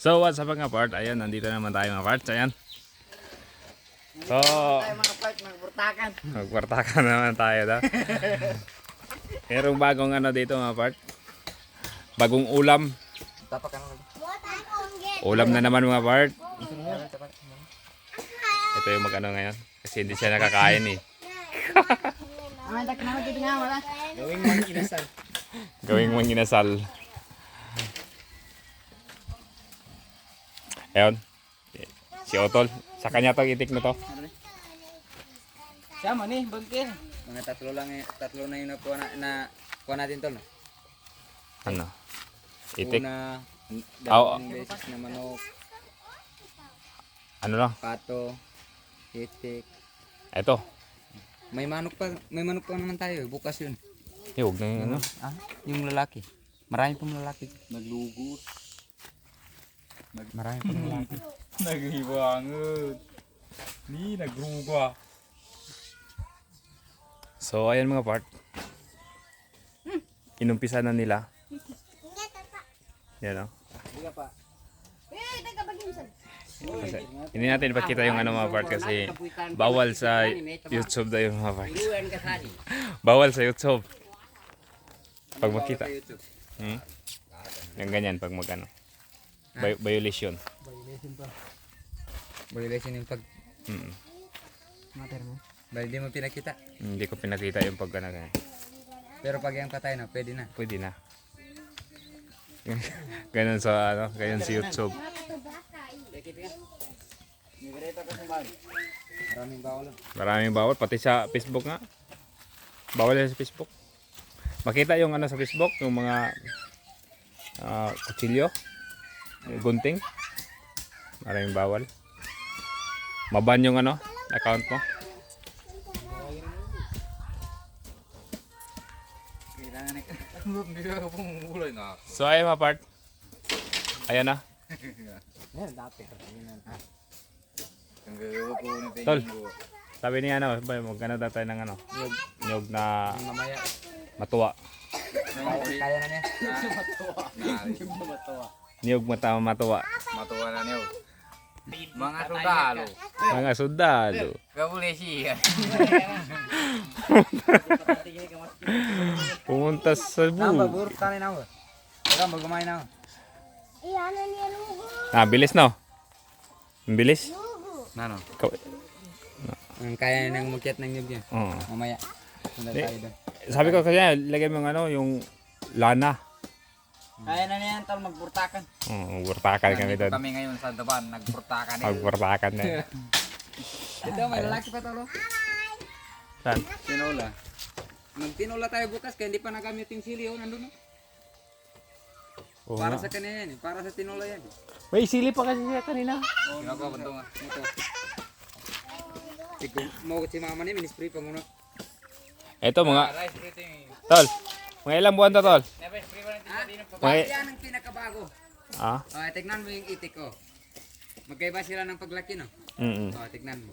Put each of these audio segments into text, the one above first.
So what's up mga part? Ayan, nandito naman tayo mga parts. Ayan. So, tayo mga part, magburtakan. magkwartakan naman tayo daw. Merong bagong ano dito mga part. Bagong ulam. Tapak ka Ulam na naman mga part. Ito yung mag-ano ngayon. Kasi hindi siya nakakain eh. Amantak na dito nga wala. Gawing mga inasal. Gawing manginasal. Ayun. Si Otol. Sa kanya to itik na to. Sama nih, bangkir. Mga tatlo na yun na kuha natin tol. Ano? Itik. Una, Oo. dalawang beses na manok, Ano lang? pato, itik. Ito. May manok pa naman tayo, bukas yun. Huwag na yung ano. Ah, yung lalaki. Marami pang lalaki. Naglugot. Marami pang lalaki. Naghibangot. Ni nagruba. So ayan mga part. Inumpisa na nila. Yan o. Kasi, hindi natin ipakita yung ano mga part kasi bawal sa YouTube daw yung mga part. Bawal sa YouTube. Pag makita. Yung ganyan pag magano. Violation. Violation yung pag Mm. matter mo. Dahil di mo pinakita. Hindi ko pinakita yung pag ganyan. Pero pag yung patay na, pwede na. Pwede na. Ganun sa ano, ganyan sa YouTube. Maraming bawal. Maraming bawal pati sa Facebook nga. Bawal yan sa Facebook. Makita yung ano sa Facebook, yung mga kutsilyo, gunting. Maraming bawal. Maban yung ano, account mo. Kailangan na Hindi ka pumulay na. So ayun mga part. Ayan na. yan, dati. Ang gagawa ko na tayo. Tol. Sabi niya ano, magkano daw tayo ng ano, nyog na Mamaya, matuwa. kaya na niya. Nyog matuwa. Matuwa na niyo. Mga sundalo. Mga sundalo. Gabuli siya. Pumunta sa Namba, bu. buruk tanay na ako. Teka, magkumain na ako. Bilis no? Ang bilis? Nano? Ikaw- Ang kaya nang mukyat ng nyug niya. Oo. Mamaya. Sundal Di- tayo doon. Sabi ko kasi lagay mo yung ano, yung lana. Kaya na niyan, tol, magburtakan. Burtakan kami doon. Kami ngayon sa daban, nagpurtakan eh. Magburtakan na. Ito, may lalaki pa tol. Saan? Tinola. Magtinola tayo bukas kaya hindi pa nagamit yung sili. Oh, nandun. Oo Para nga. sa kanya yan. Para sa tinola yan. May sili pa kasi siya kanina. Ginagawa ba ito nga? Ito. Mau si mama ni minispray pa muna. Ito mga, Rice rating. tol. Mga ilang buwan to tol? Never spray pa rin sa dino pa. May- Yan ang pinakabago. Ah? Tignan mo yung itik ko. Magkaiba sila ng paglaki, no? Mm. Tignan mo.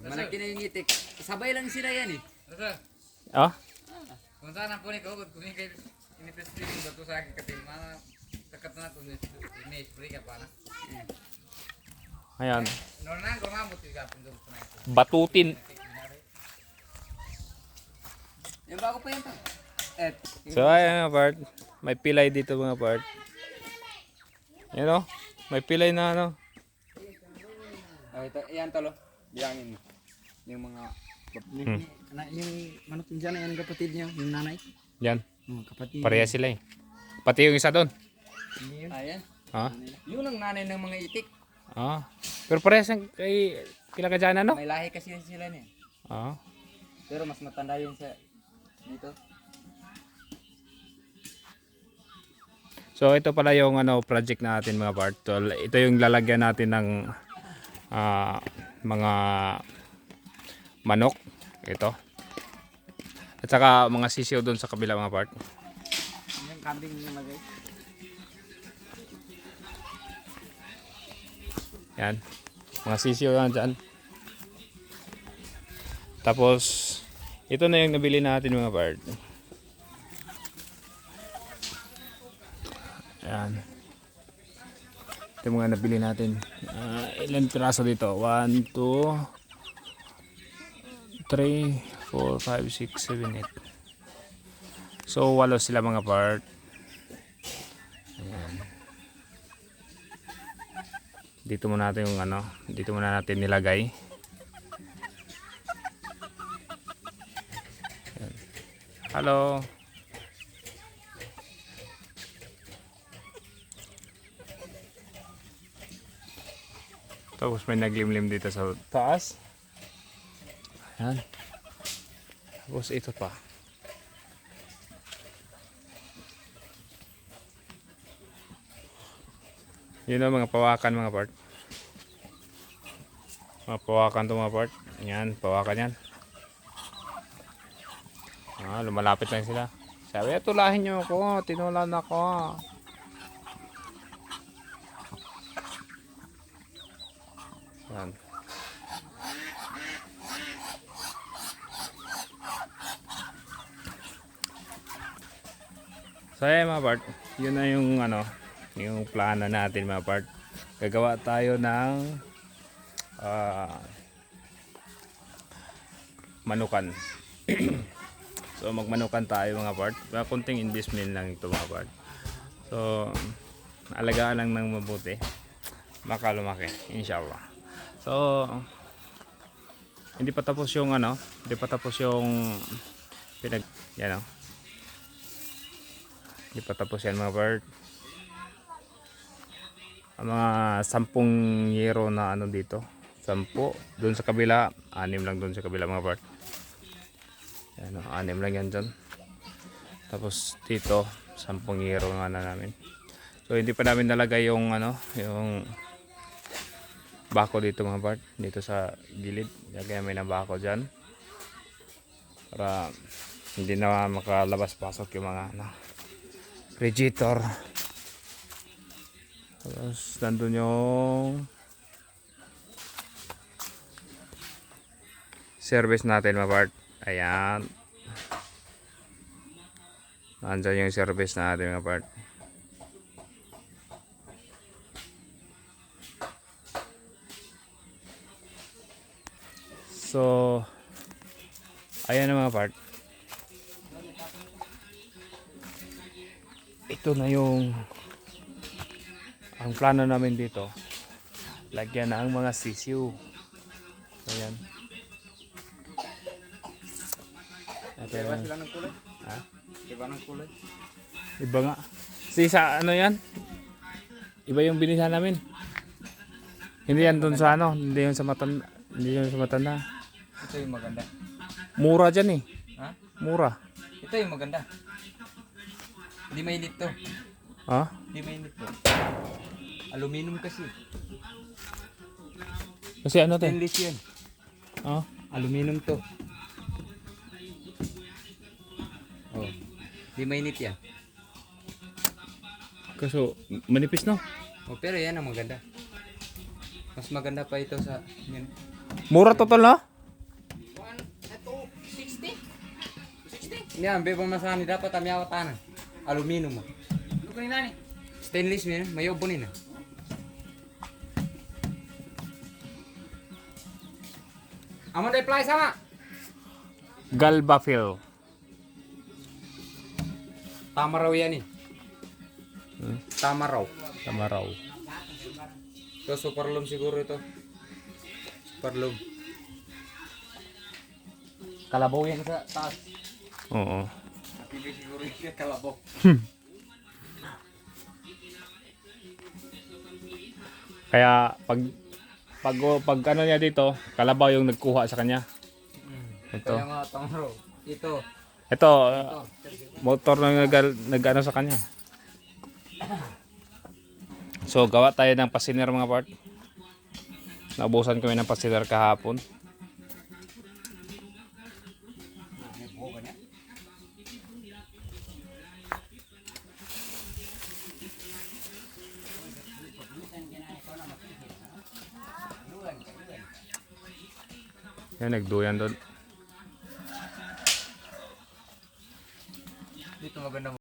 Malaki na yung itik. Sabay lang sila yan eh. Sir, Ah? kung saan ang punik ko, kung hindi kayo inispray yung bato sa akin kasi mga takat na ito, may spray ka pa na. Ayan. Noon na, gumamot yung kapin doon sa ito. Batutin. Yung bago pa yan to. So ayan mga part. May pilay dito mga part. Yan o. May pilay na ano. Ito, yan tolo. Bilangin mo. Yung mga... yung manok yung dyan, yan kapatid niya, yung nanay. Yan. Kapatid. Pareha sila eh. Pati yung isa doon. Ayan. Ha? Yun ang nanay ng mga itik. Ah. Pero parehas ang kay kila kadyan ano? May lahi kasi sila niya. Ah. Pero mas matanda yun sa dito. So ito pala yung ano project natin mga part. So, ito yung lalagyan natin ng mga manok. Ito. At saka mga sisiw doon sa kabila mga part. Yung kambing na magay. Yan. Mga sisiw yan dyan. Tapos ito na yung nabili natin mga part. Yan. Ito yung mga nabili natin. Ilan piraso dito? 1, 2, 3, 4, 5, 6, 7, 8. So, 8 sila mga part. Ayan. Dito muna natin yung ano, dito muna natin nilagay. Ayan. Hello. Tapos may naglimlim dito sa taas. Ayan. Tapos ito pa. Yun ang mga pawakan mga part. Mga pawakan to mga part. Yan, pawakan yan. Lumalapit lang sila. Sabi, tulahin nyo ako. Tinulan ako. Yan. So ayan mga part, yun na yung ano, yung plano natin mga part. Gagawa tayo ng manukan. So magmanukan tayo mga part. Kunting investment lang ito mga part. So alagaan lang ng mabuti. Baka lumaki, inshallah. So hindi pa tapos yung ano, hindi pa tapos yung yan o. Hindi pa tapos yan mga part. Ang mga 10 yero na ano dito. 10 doon sa kabila, 6 lang doon sa kabila mga part. Yan o, 6 lang yan dyan. Tapos dito 10 yero nga na namin. So hindi pa namin nalagay yung ano, yung bako dito mga part, dito sa gilid. Lagyan namin ng bako dyan para hindi na makalabas pasok yung mga ano, radiator. Tapos nandun yung service natin mga part. Ayan, nandyan yung service natin mga part. So ayan na mga part. Ito na yung ang plano namin dito. Lagyan na ang mga sisiw. Ayan. Iba sila ng kulay? Ha? Iba ng kulay? Iba nga. Sa ano yan? Iba yung binisa namin. Hindi yan dun sa ano. Hindi yun sa matanda. Hindi yun sa matanda. Ito yung maganda. Mura dyan eh. Ha? Mura. Ito yung maganda. Hindi mainit to. Ha? Hindi mainit to. Aluminum kasi. Kasi ano to? Stainless yan. Ha? Aluminum to. Oh. Hindi mainit yan. Kaso manipis no? Oh, pero yan ang maganda. Mas maganda pa ito sa yan. Mura total no? Yan, bebo masani dapat amyawa tanan. Aluminum mo. Lukunin na ni. Stainless mo yan, mayobo nina. Amo day fly sama. Galbafil. Tama raw yan eh. Tama raw. Tamaraw. Ito superloom siguro ito. Superloom. Kalabaw yan sa taas. Oo. Hindi siguro yung kalabaw. Kaya pag ano niya dito, kalabaw yung nagkuha sa kanya. Ito. Kaya nga tama raw. Ito, motor na nag-ano sa kanya. So, gawa tayo ng pasiner mga part. Naubusan kami ng pasiner kahapon. Yan, nagduyan doon.